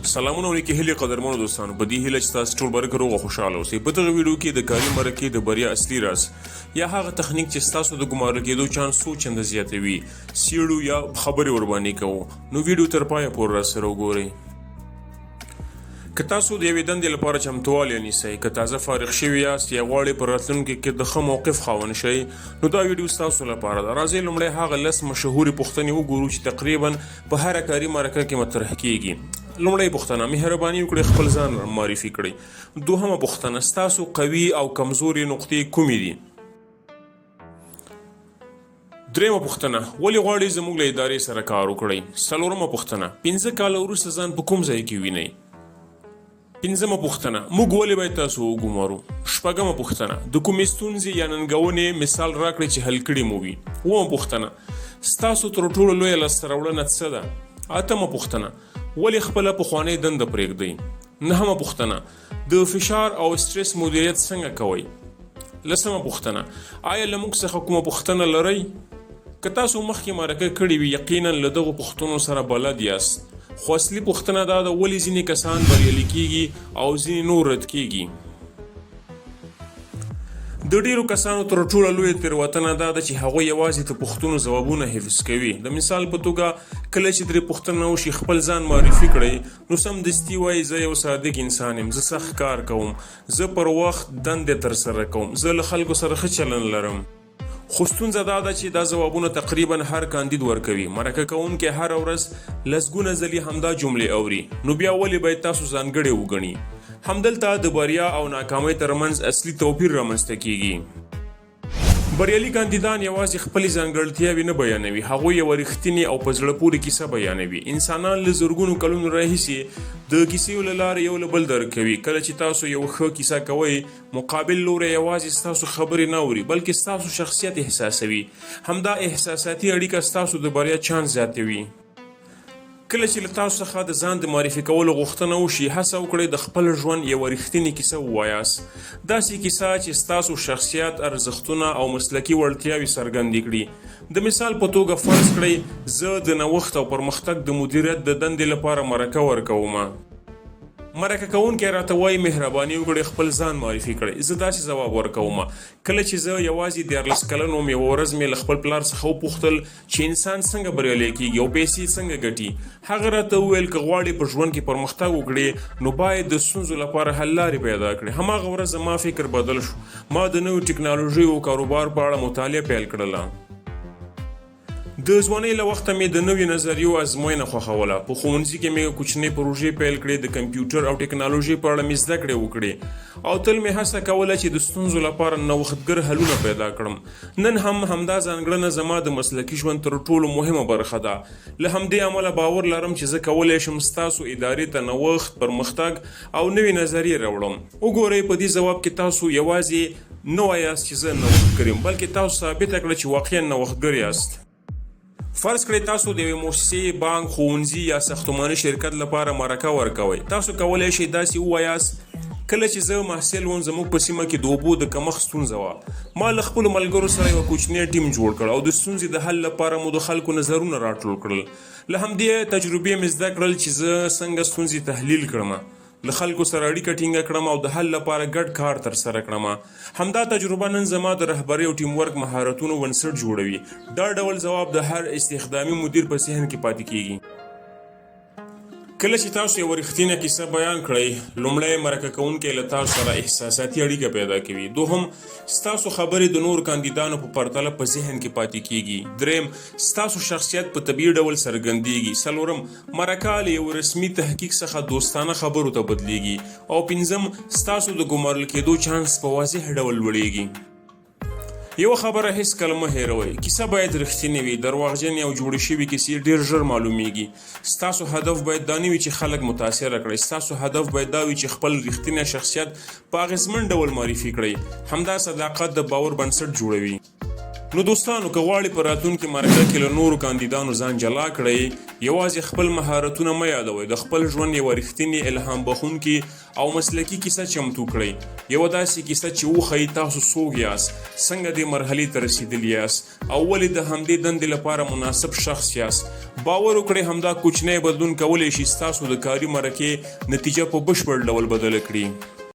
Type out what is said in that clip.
سلامونه علیکم هلي قدرمنو دوستانو په دې هیله چې تاسو ټول برکه روغ او خوشاله اوسئ. په دغه ویډیو کې د کاري مرکې د بریا اصلي راز یا هغه تخنیک چې ستاسو د ګمارل کېدو چانس چنده زیاتوي سیړو یا خبرې ورباندې کوو. نو ویډیو تر پایه پورې راسره وګورئ. که تاسو د یوې دندې لپاره چمتووالی نیسئ، که تازه فارغ شوي یاست یا غواړئ په راتلونکي کې د ښه موقف خاوند شئ، نو دا ویډیو ستاسو لپاره ده. راځئ لومړی هغه 10 مشهورې پوښتنې وګورو چې تقریبا په هره کاري مرکه کې مطرح کیږي. لومړی پوښتنه: مهرباني وکړئ خپل ځان معرفي کړئ. دوهمه پوښتنه: ستاسو قوي او کمزوري نقطې کومې دي؟ درېمه پوښتنه: ولې غواړئ زموږ له ادارې سره کار وکړئ؟ څلورمه پوښتنه: 5 کاله وروسته ځان په کوم ځای کې وینئ؟ پنځمه پوښتنه: موږ ولې باید تاسو وګمارو؟ شپږمه پوښتنه: د کومې ستونزې یا ننګونې مثال راکړئ چې حل کړې مو وي. اوومه پوښتنه: ستاسو تر ټولو لویه لاسته راوړنه څه ده؟ اتمه پوښتنه: ولې خپله پخوانۍ دنده پرېږدئ؟ نهمه پوښتنه: د فشار او سټرس مدیریت څنګه کوئ؟ لسمه پوښتنه: آیا له موږ څخه کومه پوښتنه لرئ؟ که تاسو مخکې مرکه کړې وي یقینا له دغو پوښتنو سره بلد یاست، خو اصلي پوښتنه دا ده ولې ځینې کسان بریالي کیږي او ځینې نور رد کیږي. د ډیرو کسانو تر ټولو لویه تېروتنه دا ده چې هغوی یوازې د پوښتنو ځوابونه حفظ کوي. د مثال په توګه کله چې ترې پوښتنه وشي خپل ځان معرفي کړئ نو سمدستي وایي زه یو صادق انسان یم، زه سخت کار کوم، زه پر وخت دندې ترسره کوم، زه له خلکو سره ښه چلند لرم. خو ستونزه دا ده چې دا ځوابونه تقریبا هر کاندید ورکوي. مرکه کوونکی هره ورځ لسګونه ځلې همدا جملې اوري، نو بیا ولې باید تاسو ځانګړې وګڼئ؟ همدلته د بریا او ناکامۍ ترمنځ اصلي توپیر رامنځته کیږي. بریالي کاندیدان یوازې خپلې ځانګړتیاوې نه بیانوي، هغوی یوه رښتینې او په زړه پورې کیسه بیانوي. انسانان له زرګونو کلونو راهیسې د کیسې له لارې یو له بل درک کوي. کله چې تاسو یو ښه کیسه کوئ، مقابل لوری یوازې ستاسو خبرې نه اوري بلکې ستاسو شخصیت احساسوي. همدا احساساتي اړیکه ستاسو د بریا چانس زیاتوي. کله چې له تاسو څخه د ځان د معرفي کولو غوښتنه وشي، هڅه وکړئ د خپل ژوند یوه رښتینې کیسه ووایاست. داسې کیسه چې ستاسو شخصیت، ارزښتونه او مسلکي وړتیاوې څرګندې کړي. د مثال په توګه فرض کړئ زه د نوښت او پرمختګ د مدیریت د دندې لپاره مرکه ورکوم. مرکه کوونکی راته وایي مهرباني وکړئ خپل ځان معرفي کړئ. زه داسې ځواب ورکوم: کله چې زه یوازې 14 کلن وم، یوه ورځ مې له خپل پلار څخه وپوښتل چې انسان څنګه بریالی کیږي او پیسې څنګه ګټي. هغه راته وویل که غواړې په ژوند کې پرمختګ وکړې نو باید د ستونزو لپاره حل لارې پیدا کړې. هماغه ورځ زما فکر بدل شو. ما د نوې ټکنالوژۍ او کاروبار په اړه مطالعه پیل کړله. د ځوانۍ له وخته مې د نویو نظریو ازموینه خوښوله. په ښوونځي کې مې کوچنۍ پروژې پیل کړې، د کمپیوټر او ټکنالوژۍ په اړه مې زده کړې وکړې او تل مې هڅه کوله چې د ستونزو لپاره نوښتګر حلونه پیدا کړم. نن هم همدا ځانګړنه زما د مسلکي ژوند تر ټولو مهمه برخه ده. له همدې امله باور لرم چې زه کولی شم ستاسو ادارې ته نوښت، پرمختګ او نوې نظریې راوړم. وګورئ په دې ځواب کې تاسو یوازې نه وایاست چې زه نوښتګر یم بلکې تاسو ثابته کړه چې واقعا نوښتګر یاست. فرض کړئ تاسو د یوې مؤسسې، بانک، ښوونځي یا ساختماني شرکت لپاره مرکه ورکوئ. تاسو کولی شئ داسې ووایاست: کله چې زه محصل وم زموږ په سیمه کې د اوبو د کمښت ستونزه وه. ما له خپلو ملګرو سره یوه کوچنی ټیم جوړ کړ او د ستونزې د حل لپاره مو د خلکو نظرونه راټول کړل. له همدې تجربې مې زده کړل چې زه څنګه ستونزې تحلیل کړم، له خلکو سره اړیکه ټینګه کړم او د حل لپاره ګډ کار ترسره کړم. همدا تجربه نن زما د رهبرۍ او ټیم ورک مهارتونو بنسټ جوړوي. دا ډول ځواب د هر استخدامي مدیر په ذهن کې پاتې کیږي. کله چې تاسو یوه رښتینه کیسه بیان کړئ، لومړی مرکه کوونکی له تاسو سره احساساتي اړیکه پیدا کوي. دوهم، ستاسو خبرې د نورو کاندیدانو په پرتله په ذهن کې پاتې کیږي. دریم، ستاسو شخصیت په طبیعي ډول څرګندیږي. څلورم، مرکه له یو رسمي تحقیق څخه دوستانه خبرو ته بدلیږي. او پنځم، ستاسو د ګمارل کېدو چانس په واضح ډول لوړیږي. یو خبره هیڅکله مه هیروئ: کیسه باید رښتینې وي. درواغجنې او جوړې شوې کیسې ډېر ژر معلومیږي. ستاسو هدف باید دا نه وي چې خلک متاثره کړئ. ستاسو هدف باید دا وي چې خپل رښتینی شخصیت په اغېزمن ډول معرفي کړئ. همدا صداقت د باور بنسټ جوړوي. نو دوستانو که غواړئ په راتلونکي مرکه کې له نورو کاندیدانو ځان جلا کړئ، یوازې خپل مهارتونه مه یادوئ، د خپل ژوند یوه رښتینې الهام بخونکې او مسلکي کیسه چمتو کړئ، یوه داسې کیسه چې وښیي تاسو څوک یاست، څنګه دې مرحلې ته رسېدلي یاست او ولې د همدې دندې لپاره مناسب شخص یاست. باور وکړئ همدا کوچنی بدلون کولی شي ستاسو د کاري مرکې نتیجه په بشپړ ډول بدله کړي.